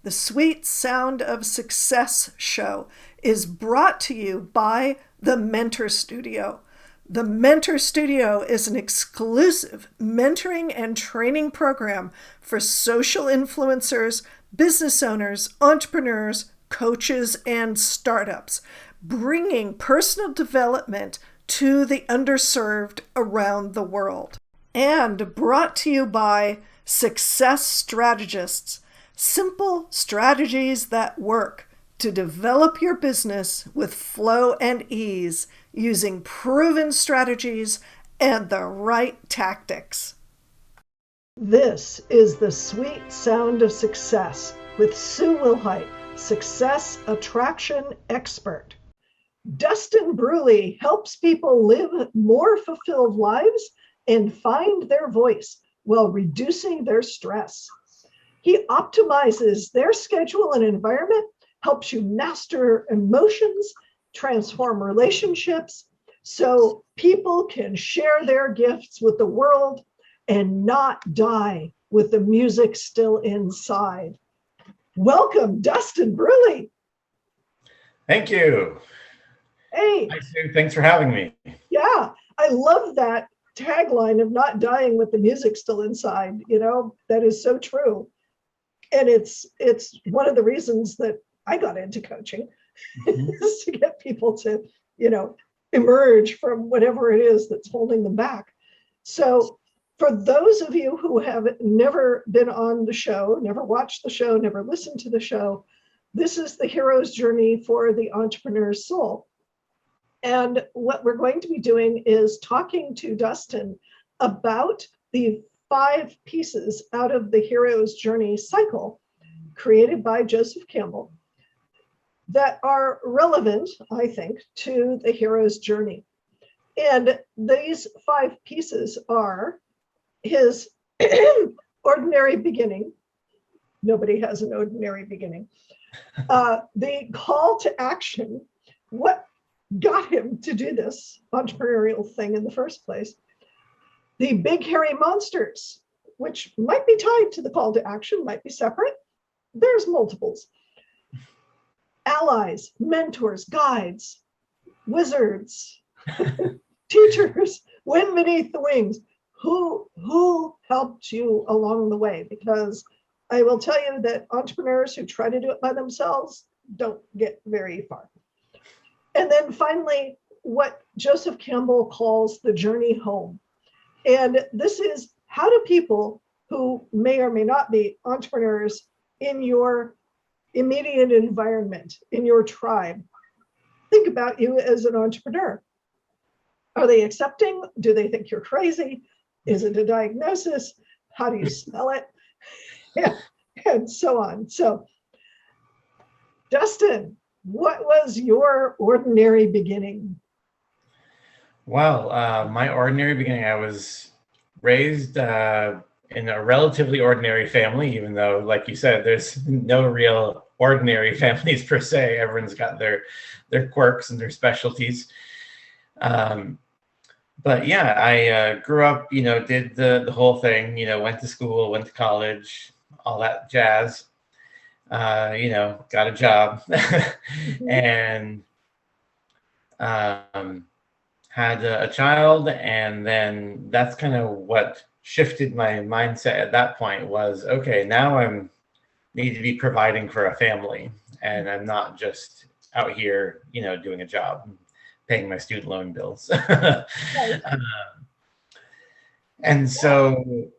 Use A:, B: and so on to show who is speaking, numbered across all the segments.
A: The Sweet Sound of Success show is brought to you by the Mentor Studio. The Mentor Studio is an exclusive mentoring and training program for social influencers, business owners, entrepreneurs, coaches, and startups, bringing personal development to the underserved around the world. And brought to you by Success Strategists, simple strategies that work to develop your business with flow and ease using proven strategies and the right tactics. This is the Sweet Sound of Success with Sue Wilhite, Success Attraction Expert. Dustin Bruley helps people live more fulfilled lives and find their voice while reducing their stress. He optimizes their schedule and environment, helps you master emotions, transform relationships, so people can share their gifts with the world and not die with the music still inside. Welcome, Dustin Bruley.
B: Thank you.
A: Hey.
B: Hi, Sue. Thanks for having me.
A: Yeah, I love that tagline of not dying with the music still inside. You know, that is so true. And it's one of the reasons that I got into coaching is to get people to, emerge from whatever it is that's holding them back. So for those of you who have never been on the show, never watched the show, never listened to the show, this is the hero's journey for the entrepreneur's soul. And what we're going to be doing is talking to Dustin about the 5 pieces out of the hero's journey cycle created by Joseph Campbell that are relevant, I think, to the hero's journey. And these 5 pieces are his ordinary beginning. Nobody has an ordinary beginning. The call to action, what got him to do this entrepreneurial thing in the first place. The big hairy monsters, which might be tied to the call to action, might be separate. There's multiples. Allies, mentors, guides, wizards, teachers, wind beneath the wings. Who helped you along the way? Because I will tell you that entrepreneurs who try to do it by themselves don't get very far. And then finally, what Joseph Campbell calls the journey home. And this is, how do people who may or may not be entrepreneurs in your immediate environment, in your tribe, think about you as an entrepreneur? Are they accepting? Do they think you're crazy? Is it a diagnosis? How do you spell it? Yeah, and so on. So, Dustin, what was your ordinary beginning?
B: Well, my ordinary beginning, I was raised in a relatively ordinary family, even though, like you said, there's no real ordinary families per se. Everyone's got their quirks and their specialties. But yeah, I grew up, did the whole thing, went to school, went to college, all that jazz. Got a job and had a child. And then that's kind of what shifted my mindset at that point was, okay, now need to be providing for a family. And I'm not just out here, doing a job, paying my student loan bills. And so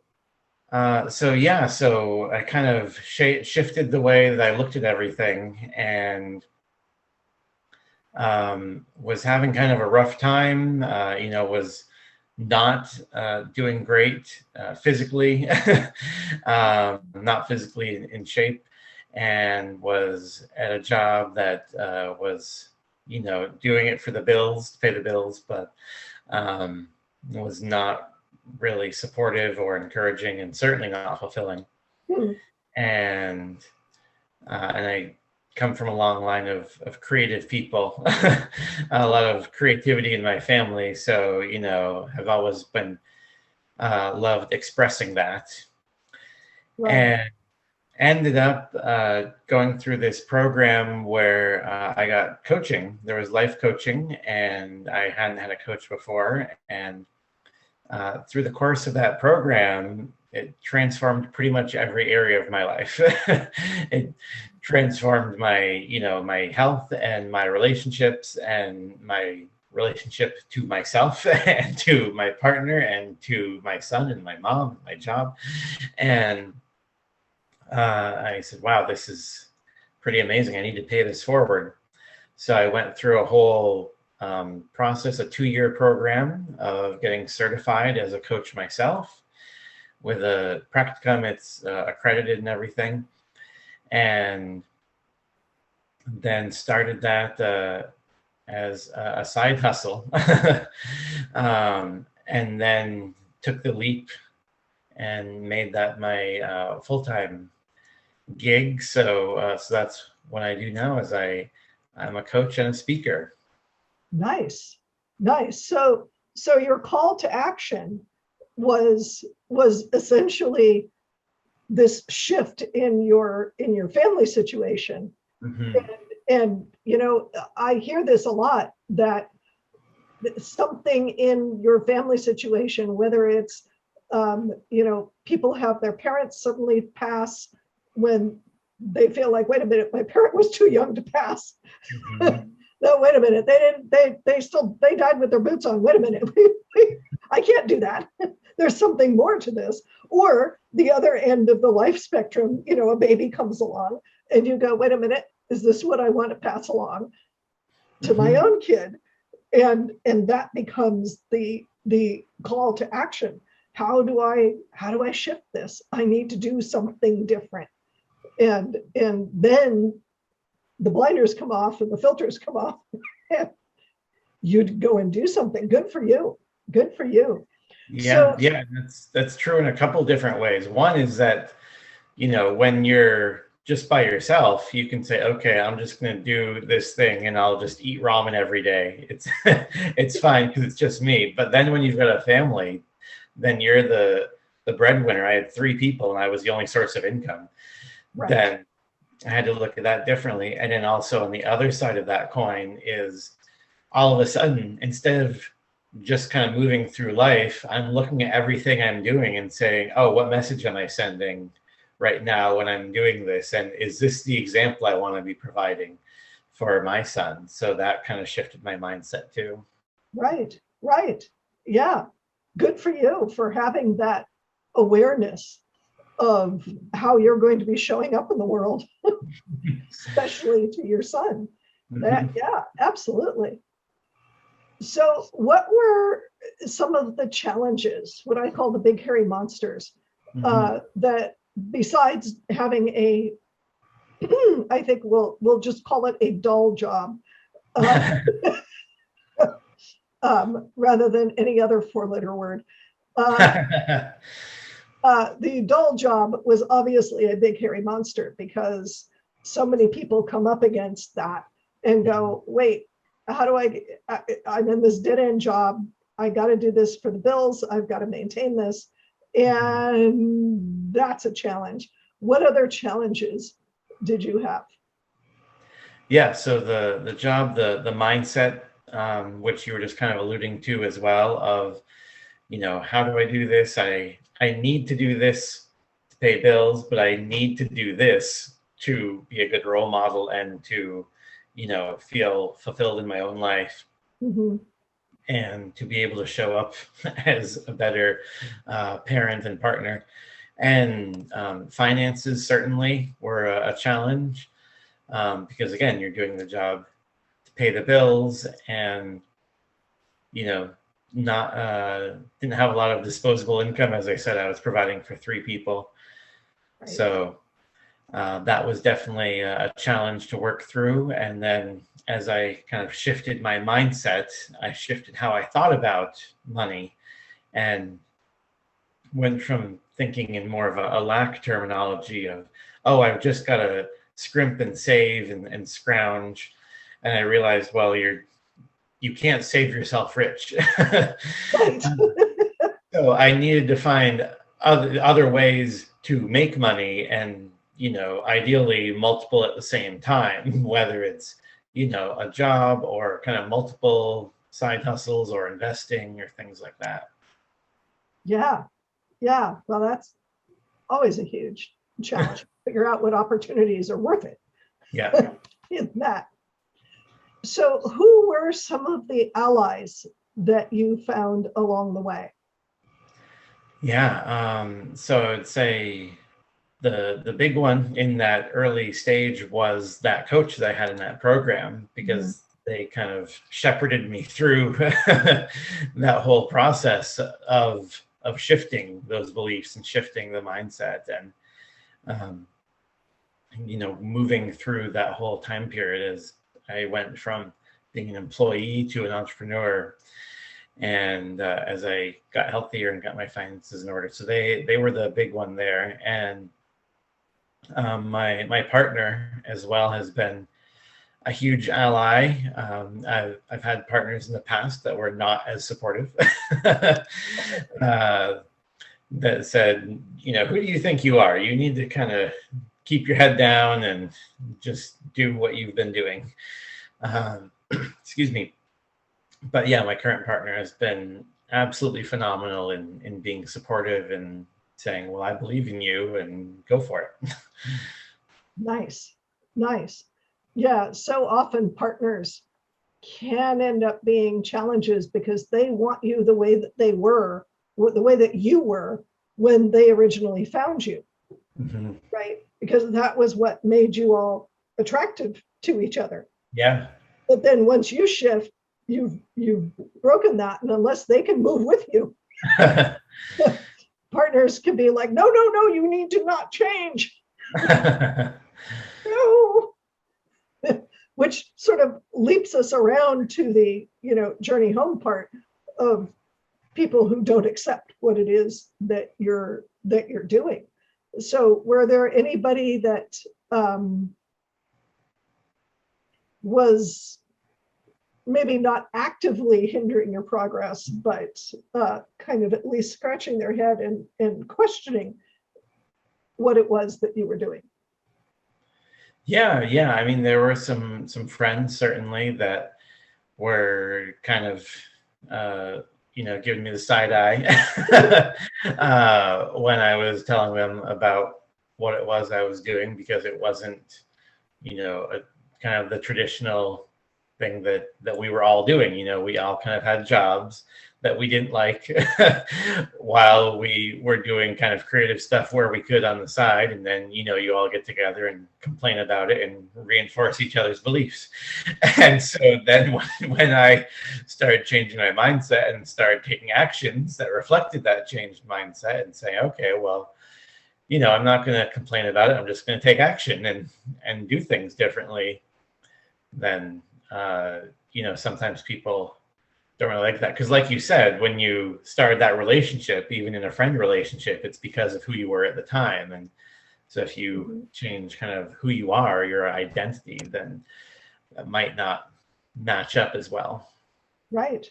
B: I kind of shifted the way that I looked at everything, and was having kind of a rough time, was not doing great physically, not physically in shape, and was at a job that was, doing it for the bills, to pay the bills, but was not really supportive or encouraging, and certainly not fulfilling. And I come from a long line of creative people, a lot of creativity in my family. So, have always been loved expressing that. Right. ended up going through this program where I got coaching. There was life coaching, and I hadn't had a coach before. And through the course of that program, it transformed pretty much every area of my life. It transformed my, my health and my relationships and my relationship to myself and to my partner and to my son and my mom and my job. And I said, wow, this is pretty amazing. I need to pay this forward. So I went through a whole process, a 2-year program of getting certified as a coach myself. With a practicum, it's accredited and everything. And then started that as a side hustle. And then took the leap and made that my full-time gig. So that's what I do now, is I'm a coach and a speaker.
A: Nice. So your call to action was essentially this shift in your family situation.
B: Mm-hmm.
A: And I hear this a lot, that something in your family situation, whether it's people have their parents suddenly pass when they feel like, wait a minute, my parent was too young to pass. Mm-hmm. No, wait a minute, they died with their boots on. Wait a minute, I can't do that. There's something more to this. Or the other end of the life spectrum, a baby comes along and you go, wait a minute, is this what I want to pass along to my own kid? And that becomes the call to action. How do I shift this? I need to do something different. And then the blinders come off and the filters come off. You'd go and do something. Good for you.
B: Yeah, that's true in a couple different ways. One is that, when you're just by yourself, you can say, okay, I'm just going to do this thing and I'll just eat ramen every day. It's fine because it's just me. But then when you've got a family, then you're the breadwinner. I had 3 people and I was the only source of income. Right. Then I had to look at that differently. And then also on the other side of that coin is, all of a sudden, instead of just kind of moving through life, I'm looking at everything I'm doing and saying, oh, what message am I sending right now when I'm doing this? And is this the example I want to be providing for my son? So that kind of shifted my mindset too. Right.
A: Yeah. Good for you for having that awareness of how you're going to be showing up in the world, especially to your son. Yeah, absolutely. So what were some of the challenges, what I call the big hairy monsters, that besides having I think we'll just call it a dull job, rather than any other 4-letter word. The dull job was obviously a big hairy monster, because so many people come up against that and go, wait, how do I'm in this dead end job. I got to do this for the bills. I've got to maintain this. And that's a challenge. What other challenges did you have?
B: Yeah, so the job, the mindset, which you were just kind of alluding to as well, of, how do I do this? I need to do this to pay bills, but I need to do this to be a good role model and to, feel fulfilled in my own life, and to be able to show up as a better parent and partner. And finances certainly were a challenge, because again, you're doing the job to pay the bills, and not didn't have a lot of disposable income. As I said, I was providing for 3 people. Right. So that was definitely a challenge to work through. And then as I kind of shifted my mindset, I shifted how I thought about money, and went from thinking in more of a lack terminology of, oh, I've just got to scrimp and save and scrounge. And I realized, well, you can't save yourself rich. So I needed to find other ways to make money, and ideally multiple at the same time, whether it's, a job or kind of multiple side hustles or investing or things like that.
A: Yeah. Yeah. Well, that's always a huge challenge. Figure out what opportunities are worth it.
B: Yeah.
A: In that. So who were some of the allies that you found along the way?
B: Yeah. So I'd say the big one in that early stage was that coach that I had in that program, because they kind of shepherded me through that whole process of shifting those beliefs and shifting the mindset, and moving through that whole time period as I went from being an employee to an entrepreneur. And as I got healthier and got my finances in order, so they were the big one there. And my partner as well has been a huge ally. I've had partners in the past that were not as supportive, that said, who do you think you are? You need to kind of keep your head down and just do what you've been doing. Excuse me. But yeah, my current partner has been absolutely phenomenal in being supportive and saying, well, I believe in you and go for it.
A: Nice. Yeah, so often partners can end up being challenges because they want you the way that they were, the way that you were when they originally found you. Mm-hmm. Right? Because that was what made you all attractive to each other.
B: Yeah.
A: But then once you shift, you've broken that, and unless they can move with you, partners can be like, no, you need to not change. No. Which sort of leaps us around to the journey home part of people who don't accept what it is that you're doing. So were there anybody that was maybe not actively hindering your progress, but kind of at least scratching their head and questioning what it was that you were doing?
B: Yeah. I mean, there were some friends certainly that were kind of giving me the side eye when I was telling them about what it was I was doing, because it wasn't a kind of the traditional thing that we were all doing. We all kind of had jobs that we didn't like while we were doing kind of creative stuff where we could on the side. And then, you all get together and complain about it and reinforce each other's beliefs. And so then when I started changing my mindset and started taking actions that reflected that changed mindset and saying, okay, well, I'm not going to complain about it. I'm just going to take action and do things differently. Then, sometimes people don't really like that, because like you said, when you started that relationship, even in a friend relationship, it's because of who you were at the time. And so if you change kind of who you are, your identity, then that might not match up as well. Right.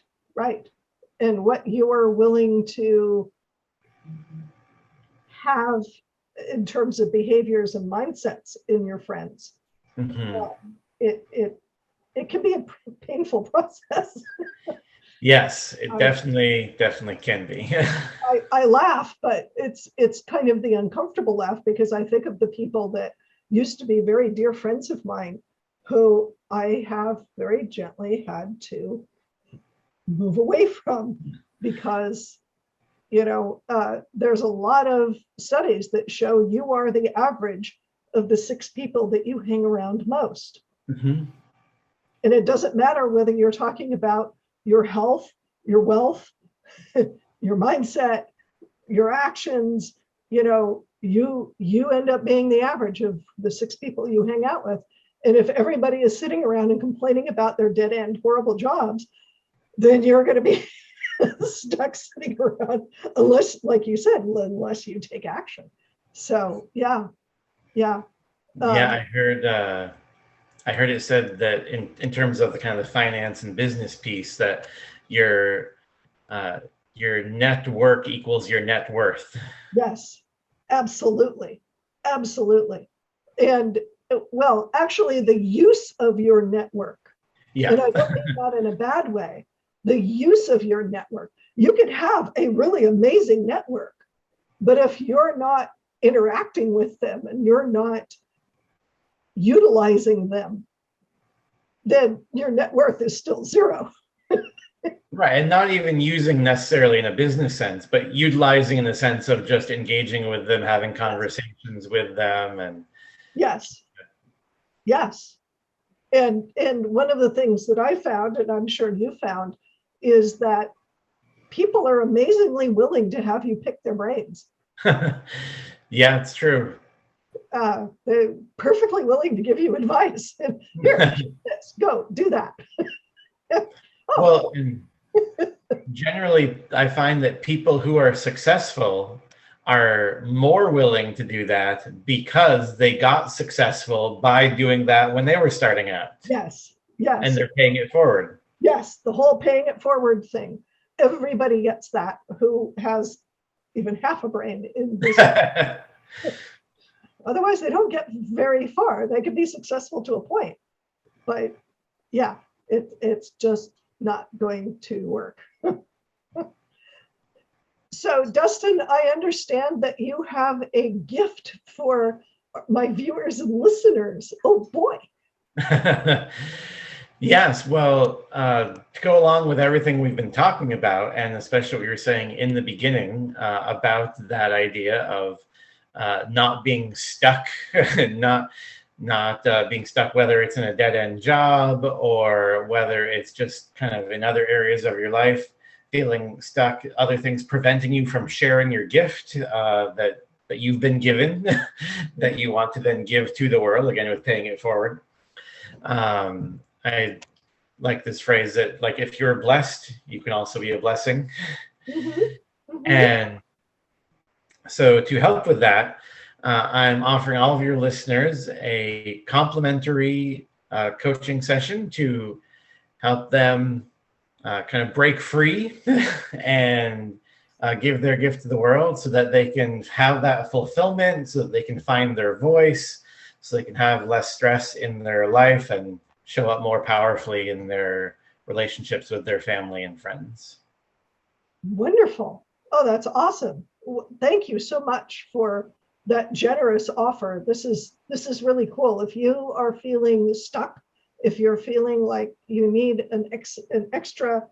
A: And what you are willing to have in terms of behaviors and mindsets in your friends. It can be a painful process.
B: Yes, it definitely can be.
A: I laugh, but it's kind of the uncomfortable laugh, because I think of the people that used to be very dear friends of mine who I have very gently had to move away from, because there's a lot of studies that show you are the average of the 6 people that you hang around most. Mm-hmm. And it doesn't matter whether you're talking about your health, your wealth, your mindset, your actions. You end up being the average of the 6 people you hang out with. And if everybody is sitting around and complaining about their dead end horrible jobs, then you're going to be stuck sitting around, unless, like you said, unless you take action. So yeah.
B: I heard it said that in terms of the kind of the finance and business piece, that your network equals your net worth.
A: Yes, absolutely. And well, actually, the use of your network,
B: Yeah.
A: and I don't mean that in a bad way, the use of your network. You could have a really amazing network, but if you're not interacting with them and you're not utilizing them, then your net worth is still zero.
B: Right. And not even using necessarily in a business sense, but utilizing in the sense of just engaging with them, having conversations with them. And
A: yes. Yes. And one of the things that I found, and I'm sure you found, is that people are amazingly willing to have you pick their brains.
B: yeah, it's true.
A: They're perfectly willing to give you advice. And here, let's go do that.
B: Well, generally, I find that people who are successful are more willing to do that because they got successful by doing that when they were starting out.
A: Yes. Yes.
B: And they're paying it forward.
A: Yes. The whole paying it forward thing. Everybody gets that who has even half a brain in business. Otherwise, they don't get very far. They can be successful to a point, but yeah, it's just not going to work. So, Dustin, I understand that you have a gift for my viewers and listeners. Oh boy.
B: Yes, well, to go along with everything we've been talking about, and especially what you were saying in the beginning about that idea of not being stuck, not being stuck, whether it's in a dead-end job or whether it's just kind of in other areas of your life, feeling stuck, other things preventing you from sharing your gift that you've been given, that you want to then give to the world, again, with paying it forward. I like this phrase that, like, if you're blessed, you can also be a blessing. Mm-hmm. Mm-hmm. And so to help with that, I'm offering all of your listeners a complimentary coaching session to help them kind of break free and give their gift to the world so that they can have that fulfillment, so that they can find their voice, so they can have less stress in their life and show up more powerfully in their relationships with their family and friends.
A: Wonderful. Oh, that's awesome. Thank you so much for that generous offer. This is really cool. If you are feeling stuck, if you're feeling like you need an extra,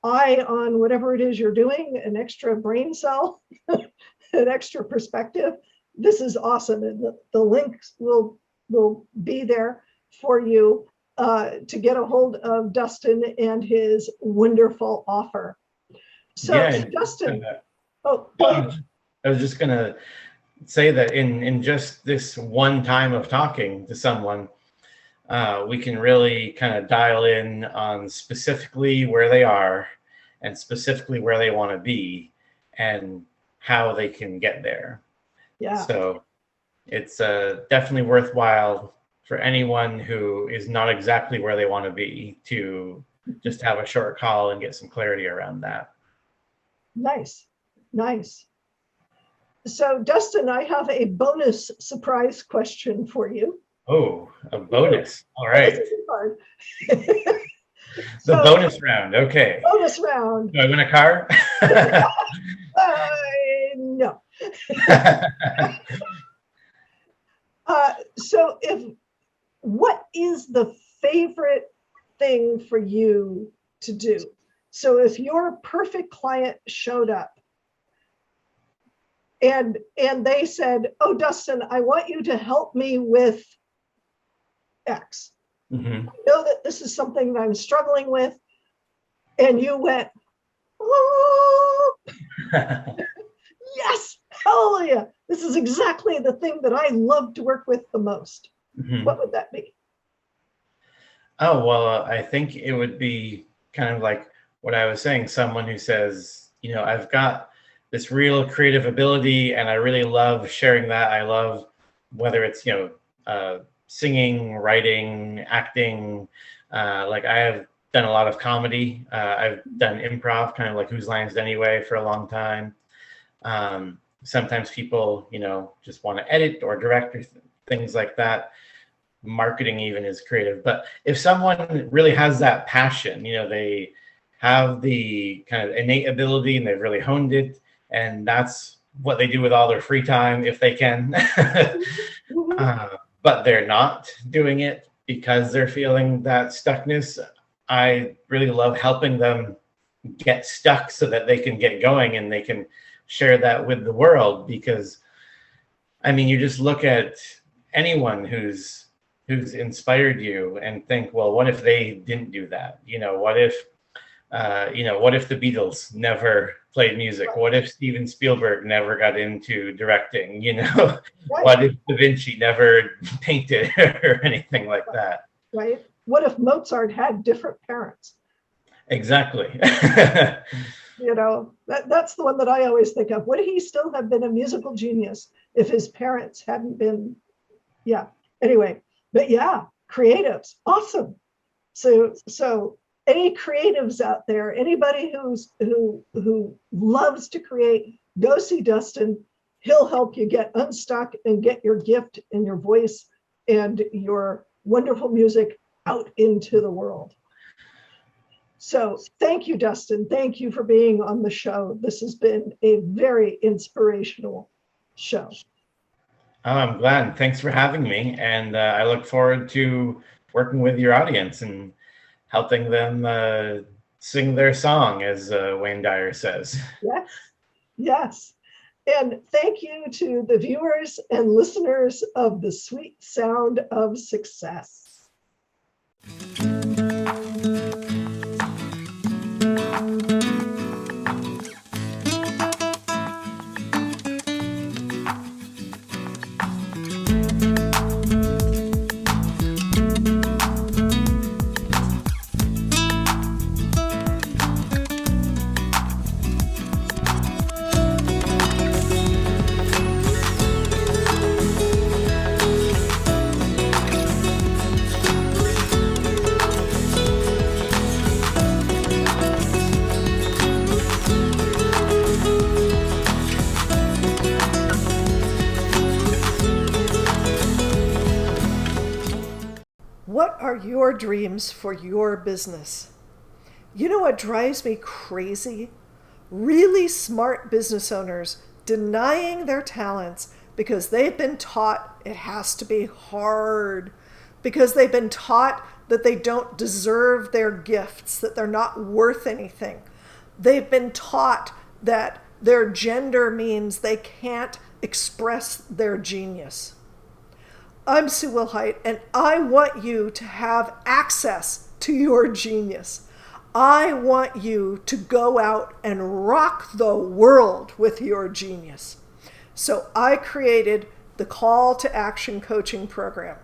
A: eye on whatever it is you're doing, an extra brain cell, an extra perspective, this is awesome. And the links will be there for you to get a hold of Dustin and his wonderful offer. So, yeah, Dustin,
B: I was just going to say that in just this one time of talking to someone, we can really kind of dial in on specifically where they are and specifically where they want to be and how they can get there. Yeah. So it's definitely worthwhile for anyone who is not exactly where they want to be to just have a short call and get some clarity around that.
A: Nice. So, Dustin, I have a bonus surprise question for you.
B: Oh, a bonus. All right.
A: This isn't hard.
B: The bonus round. Okay.
A: Bonus round.
B: Do I win a car?
A: No. So, what is the favorite thing for you to do? So if your perfect client showed up and they said, "Oh, Dustin, I want you to help me with X. Mm-hmm. I know that this is something that I'm struggling with," and you went, "Oh, yes, hallelujah. This is exactly the thing that I love to work with the most." Mm-hmm. What would that be?
B: Oh, well, I think it would be kind of like what I was saying, someone who says, I've got this real creative ability and I really love sharing that. I love whether it's, singing, writing, acting. Like I have done a lot of comedy. I've done improv, kind of like Whose Lines Anyway for a long time. Sometimes people, just want to edit or direct or things like that. Marketing even is creative. But if someone really has that passion, they have the kind of innate ability and they've really honed it, and that's what they do with all their free time if they can. But they're not doing it because they're feeling that stuckness. I really love helping them get stuck so that they can get going and they can share that with the world. Because I mean, you just look at anyone who's inspired you and think, well, what if they didn't do that? What if the Beatles never played music? What if Steven Spielberg never got into directing? What if Da Vinci never painted or anything like that?
A: Right. What if Mozart had different parents?
B: Exactly.
A: That's the one that I always think of. Would he still have been a musical genius if his parents hadn't been? Yeah. Anyway, but yeah, creatives, awesome. So any creatives out there, anybody who loves to create, go see Dustin. He'll help you get unstuck and get your gift and your voice and your wonderful music out into the world. So thank you, Dustin. Thank you for being on the show. This has been a very inspirational show.
B: Oh, I'm glad. Thanks for having me. And I look forward to working with your audience and helping them sing their song, as Wayne Dyer says.
A: Yes, yes. And thank you to the viewers and listeners of The Sweet Sound of Success. What are your dreams for your business? You know what drives me crazy? Really smart business owners denying their talents because they've been taught it has to be hard, because they've been taught that they don't deserve their gifts, that they're not worth anything. They've been taught that their gender means they can't express their genius. I'm Sue Wilhite, and I want you to have access to your genius. I want you to go out and rock the world with your genius. So I created the Call to Action Coaching Program.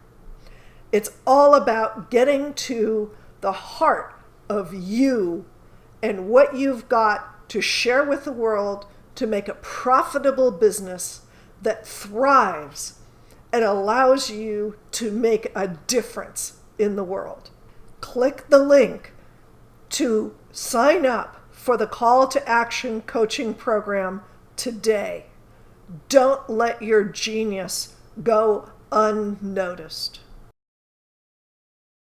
A: It's all about getting to the heart of you and what you've got to share with the world to make a profitable business that thrives and allows you to make a difference in the world. Click the link to sign up for the Call to Action Coaching Program today. Don't let your genius go unnoticed.